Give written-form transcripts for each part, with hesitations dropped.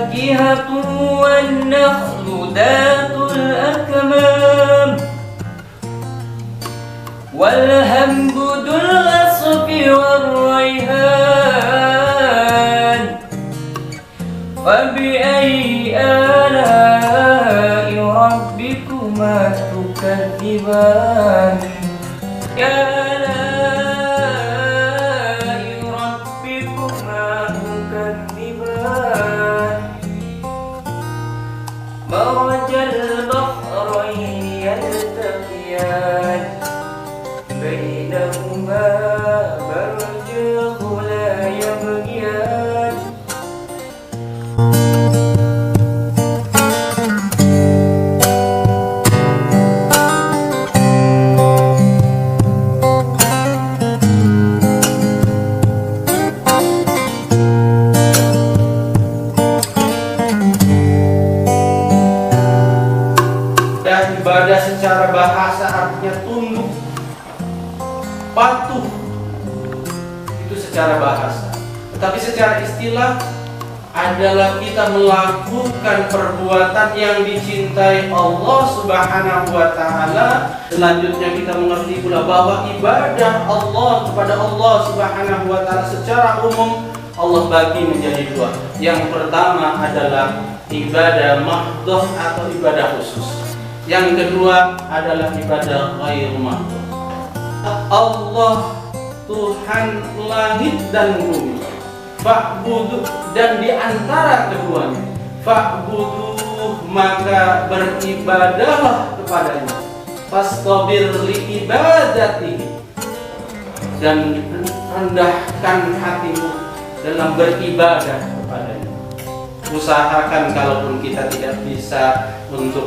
فاكهة والنخل ذات الأكمام والهنب ذو العصف والريحان فبأي آلاء ربكما تكذبان يا آلاء ربكما تكذبان مرج البحرين يلتقيان بينهما برزخ لا يبغيان Ibadah secara bahasa artinya tunduk, patuh, itu secara bahasa. Tetapi secara istilah adalah kita melakukan perbuatan yang dicintai Allah Subhanahu wa Ta'ala. Selanjutnya kita mengerti pula bahwa ibadah Allah kepada Allah Subhanahu wa Ta'ala secara umum Allah bagi menjadi dua. Yang pertama adalah ibadah mahdhah atau ibadah khusus. Yang kedua adalah ibadah ghairu mahdhah. Allah Tuhan langit dan bumi, fa'budu, dan di antara keduanya fa'budu, maka beribadahlah kepadanya, fastabir li ibadatihi, dan rendahkan hatimu dalam beribadah kepadanya. Usahakan kalaupun kita tidak bisa untuk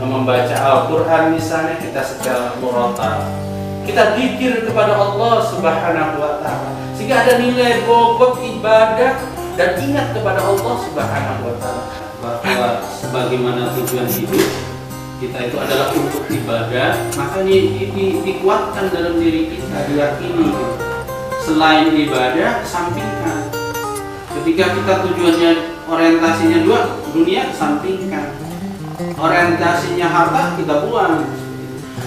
membaca Al-Quran misalnya, kita secara murotal, kita zikir kepada Allah Subhanahu wa Ta'ala, sehingga ada nilai bobot ibadah dan ingat kepada Allah Subhanahu wa Ta'ala bahwa sebagaimana tujuan hidup kita itu adalah untuk ibadah, makanya dikuatkan dalam diri kita, diyakini selain ibadah sampingkan. Ketika kita tujuannya orientasinya dua, dunia sampingkan, orientasinya harta kita buang.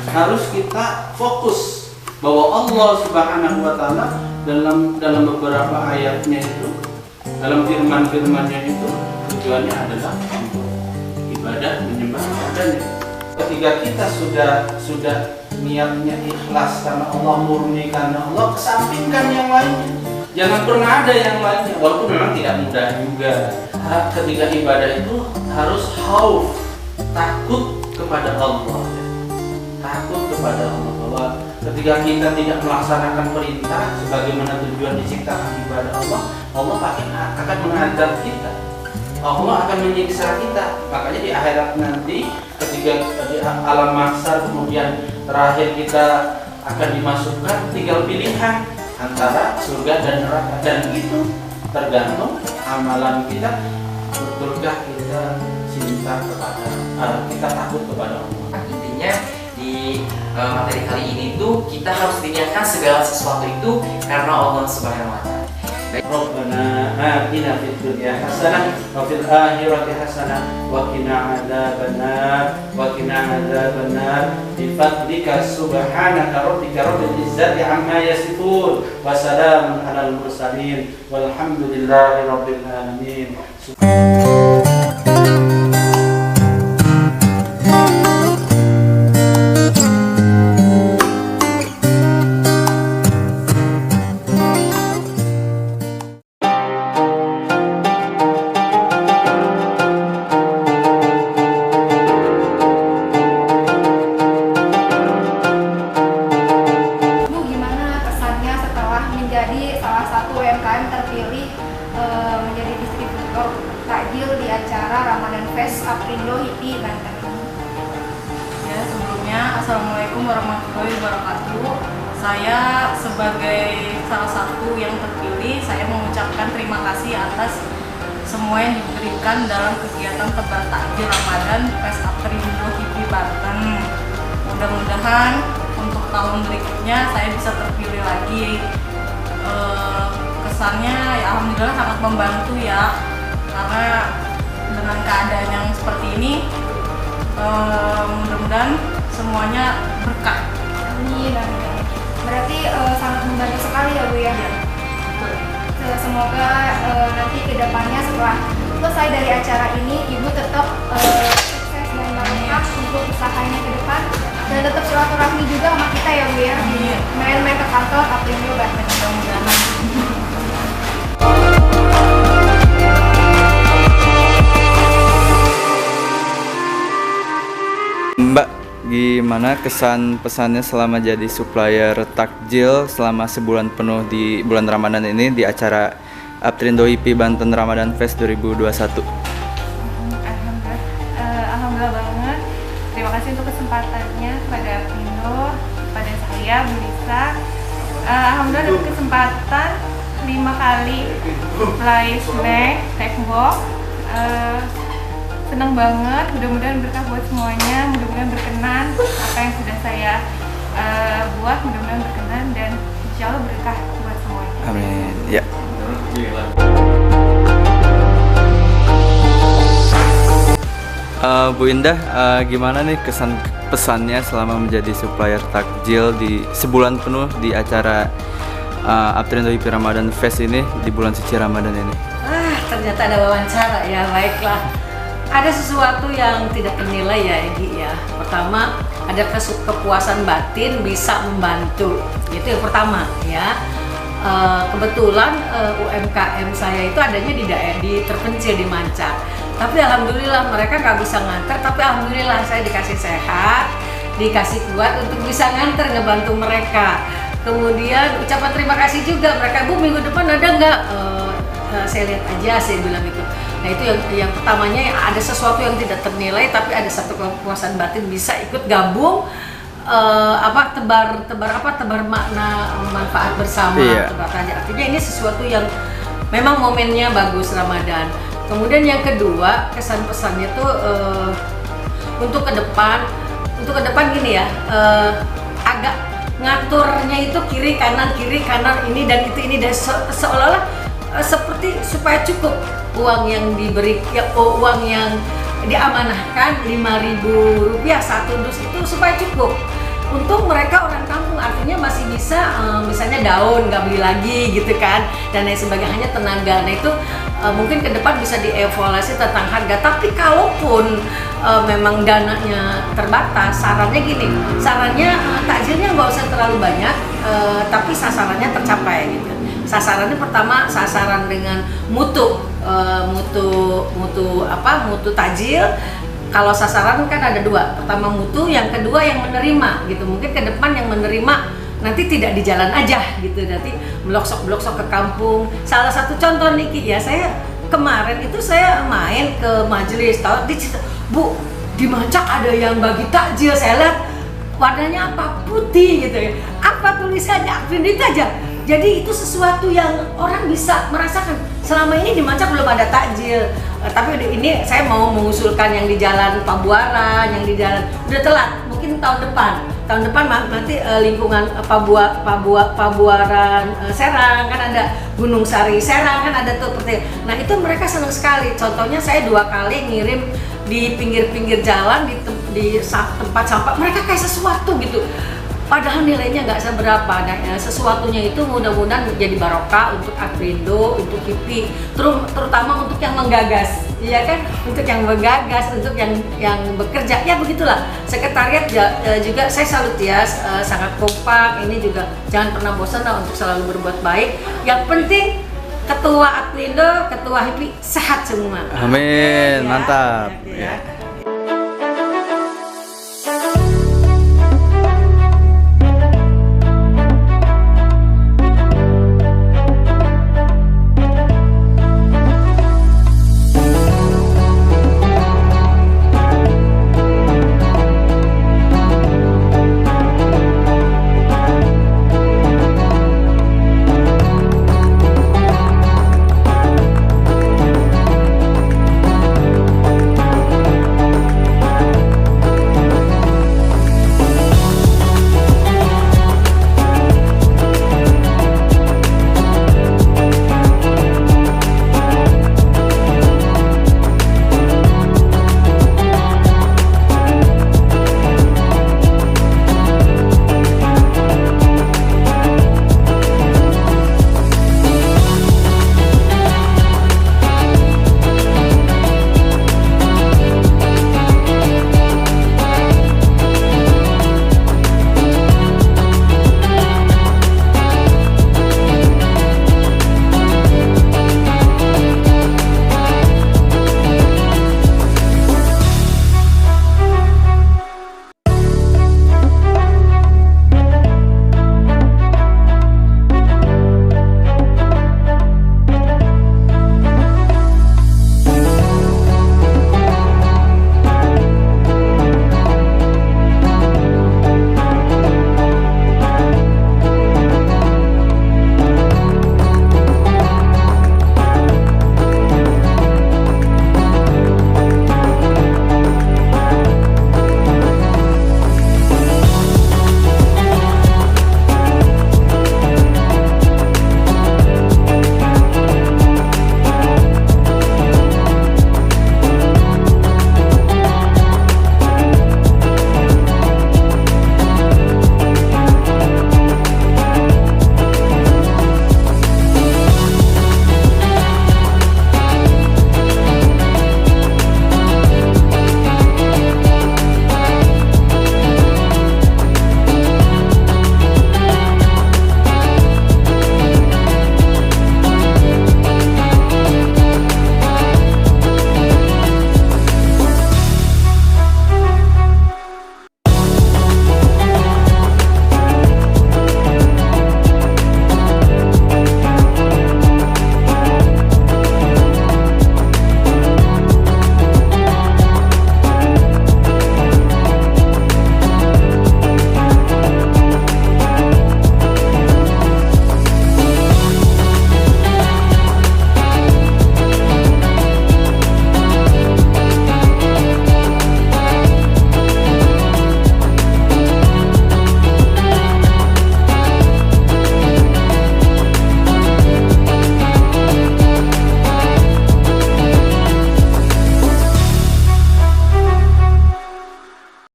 Harus kita fokus bahwa Allah Subhanahu wa Ta'ala dalam beberapa ayatnya itu, dalam firman-firmannya itu, tujuannya adalah untuk ibadah menyembah kepadanya. Ketika kita sudah niatnya ikhlas karena Allah, murni karena Allah, kesampingkan yang lainnya. Jangan pernah ada yang lainnya, walaupun memang tidak mudah juga. Ketika ibadah itu harus khauf, takut kepada Allah. Takut kepada Allah, bahwa ketika kita tidak melaksanakan perintah sebagaimana tujuan diciptakan ibadah Allah, Allah akan mengadab kita, Allah akan menyiksa kita. Makanya di akhirat nanti, ketika di alam mahsyar kemudian terakhir kita akan dimasukkan, tinggal pilihan antara surga dan neraka, dan itu tergantung amalan kita. Betulkah kita cinta kepada kita takut kepada Allah? Intinya di materi kali ini tuh kita harus diniatkan segala sesuatu itu karena Allah Subhanahu wa Ta'ala. Rabbana atina fid dunya hasanah wa fil akhirati hasanah wa qina adzabannar bi fadlika subhanaka rabbika rabbil izzati amma yasifun wa salamun alal mursalin walhamdulillahi rabbil alamin. menjadi salah satu UMKM terpilih menjadi distributor takjil di acara Ramadan Fest Aprindo HIPI Banten. Ya, sebelumnya Assalamualaikum warahmatullahi wabarakatuh. Saya sebagai salah satu yang terpilih, saya mengucapkan terima kasih atas semua yang diberikan dalam kegiatan tebar takjil Ramadan Fest Aprindo HIPI Banten. Mudah-mudahan untuk tahun berikutnya saya bisa terpilih lagi. Kesannya ya alhamdulillah sangat membantu ya, karena dengan keadaan yang seperti ini mudah-mudahan semuanya berkah. Amin, amin. Berarti sangat membantu sekali ya Bu ya. Semoga nanti kedepannya setelah selesai dari acara ini Ibu tetap sukses dan barokah untuk usahanya ke depan dan tetap silaturahmi juga sama kita ya Bu ya. Main-main ke kantor Aprindo Banten. Mudah-mudahan. Mbak, gimana kesan pesannya selama jadi supplier takjil selama sebulan penuh di bulan Ramadan ini di acara Aprindo IP Banten Ramadan Fest 2021? Alhamdulillah banget. Terima kasih untuk kesempatannya kepada Aprindo, kepada saya, Bu Lisa. Alhamdulillah dapat kesempatan 5 kali supply snack, tembok. Senang banget, mudah-mudahan berkah buat semuanya, mudah-mudahan berkenan apa yang sudah saya buat, mudah-mudahan berkenan dan insya Allah berkah buat semuanya. Amin. Ya. Bu Indah, gimana nih kesan pesannya selama menjadi supplier takjil di sebulan penuh di acara Aprindo IP Ramadan Fest ini di bulan suci Ramadan ini? Ternyata ada wawancara ya, baiklah. Ada sesuatu yang tidak ternilai ya Egi ya. Pertama, ada kepuasan batin bisa membantu. Itu yang pertama ya. Kebetulan UMKM saya itu adanya di daerah di terpencil di Mancak. Tapi alhamdulillah mereka nggak bisa nganter. Tapi alhamdulillah saya dikasih sehat, dikasih kuat untuk bisa nganter ngebantu mereka. Kemudian ucapan terima kasih juga mereka, Bu minggu depan ada nggak? Saya lihat aja, saya bilang gitu. Nah itu yang pertamanya, ada sesuatu yang tidak ternilai tapi ada satu kepuasan batin bisa ikut gabung tebar makna manfaat bersama. Tebar aja, artinya ini sesuatu yang memang momennya bagus Ramadan. Kemudian yang kedua, kesan pesannya tuh untuk ke depan gini ya, agak ngaturnya itu kiri kanan ini dan itu ini dan seolah-olah seperti supaya cukup uang yang diberi uang yang diamanahkan 5.000 rupiah satu dus itu supaya cukup untuk mereka orang kampung, artinya masih bisa misalnya daun nggak beli lagi gitu kan dan lain sebagainya, hanya tenaga. Nah itu mungkin ke depan bisa dievaluasi tentang harga, tapi kalaupun memang dananya terbatas, sarannya takjilnya nggak usah terlalu banyak, tapi sasarannya tercapai gitu. Sasarannya pertama sasaran dengan mutu takjil. Kalau sasaran kan ada dua, pertama mutu, yang kedua yang menerima gitu. Mungkin ke depan yang menerima nanti tidak di jalan aja gitu, nanti meloksok ke kampung. Salah satu contoh nih ya, saya kemarin itu saya main ke majelis, tahu Bu di Mancak ada yang bagi takjil, saya lihat warnanya apa, putih gitu ya, apa tulisannya, Aprindo aja. Jadi itu sesuatu yang orang bisa merasakan. Selama ini di Mancak belum ada takjil, tapi ini saya mau mengusulkan yang di Jalan Pabuaran, yang di jalan udah telat, mungkin tahun depan nanti lingkungan Pabuaran Serang kan ada, Gunung Sari Serang kan ada tuh seperti. Nah itu mereka senang sekali. Contohnya saya 2 kali ngirim di pinggir-pinggir jalan di tempat sampah, mereka kayak sesuatu gitu. Padahal nilainya nggak seberapa, nah, sesuatunya itu mudah-mudahan menjadi barokah untuk Aprindo, untuk HIPI, terutama untuk yang menggagas, iya kan? Untuk yang menggagas, untuk yang bekerja, ya begitulah. Sekretariat juga saya salut ya, sangat kompak. Ini juga jangan pernah bosan lah untuk selalu berbuat baik. Yang penting Ketua Aprindo, Ketua HIPI sehat semua. Amin, Ya, mantap. ya.